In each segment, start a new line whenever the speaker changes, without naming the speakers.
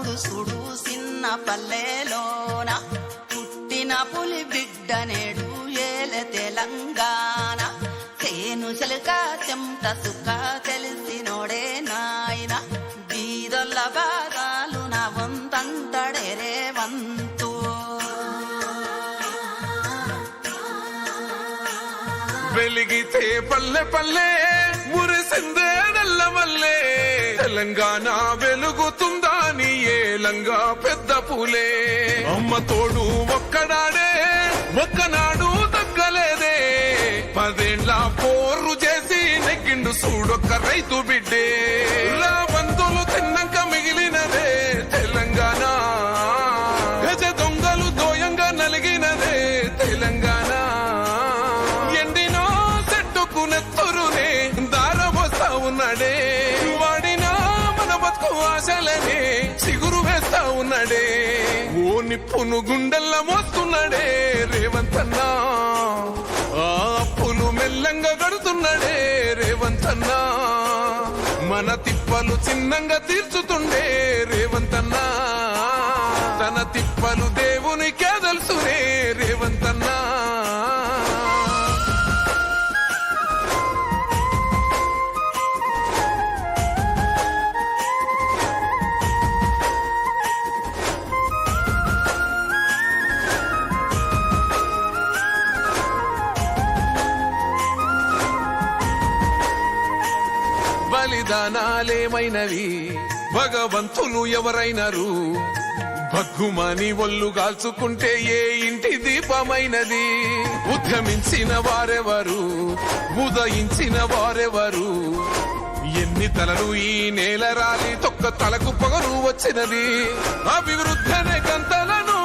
పోదు సుడు చిన్న పల్లెలోన పుట్టిన పులి బిడ్డ నేడు ఏలే తెలంగాణ తేను చెలుక చెమట సుఖ తెలిసినోడే నాయన బీదొల్ల బాధలు నా వంతంటడే రేవంతు
వెలిగితే పల్లె పల్లె మురిసిందే నల్లమల్లే తెలంగాణ వెలుగుతుందా నీ ఏలంగా పెద్ద పూలే అమ్మ తోడు ఒక్కడాడే ఒక్కనాడు తగ్గలేదే 10 ఏళ్ల పోరు చేసి నెగ్గిండు చూడొక్క రైతు బిడ్డే బంధువులు తిన్నాక మిగిలినదే తెలంగాణ గజ దొంగలు దోయంగా నలిగినదే తెలంగాణ ఎండినో చెట్టుకు నెత్తురునే దారబోస్తా ఉన్నాడే వాడినా మన బతుకు ఆశలనే చిగురు వేస్తా ఉన్నాడే ఓ నిప్పును గుండెల్ల మోస్తున్నాడే రేవంతన్నా ఆ అప్పులు మెల్లంగా గడుతున్నాడే రేవంతన్నా మన తిప్పలు చిన్నంగా తీర్చుతుండే రేవంతన్నా తన తిప్పలు దేవునికే తెలుసునే రేవంతన్నా బలిదానాలేమైనవి భగవంతులు ఎవరైనరు భగ్గుమని ఒళ్ళు గాల్చుకుంటే ఏ ఇంటి దీపమైనది ఉద్యమించిన వారెవరు ఉదయించిన వారెవరు ఎన్ని తలలు ఈ నేల రాలి తొక్క తలకు పొగరు వచ్చినది అభివృద్ధనే గంతలను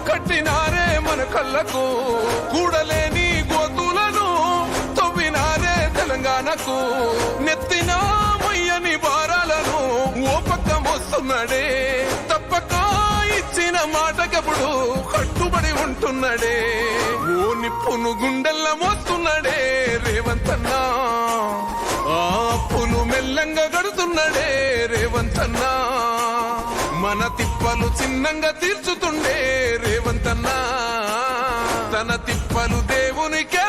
కట్టినారే మన కళ్ళకు కూడలేని గోతులను తవ్వినారే తెలంగాణకు నెత్తిన మొయ్యని భారాలను ఓ పక్క మోస్తున్నాడే తప్పక ఇచ్చిన మాటకప్పుడు కట్టుబడి ఉంటున్నాడే ఓ నిప్పును గుండెల్ల మోస్తున్నాడే రేవంతన్నా ఆ అప్పులు మెల్లంగా గడుతున్నాడే రేవంతన్నా మన తిప్పలు చిన్నంగా తీర్చుతుండే రేవంతన్నా తన తిప్పలు దేవునికే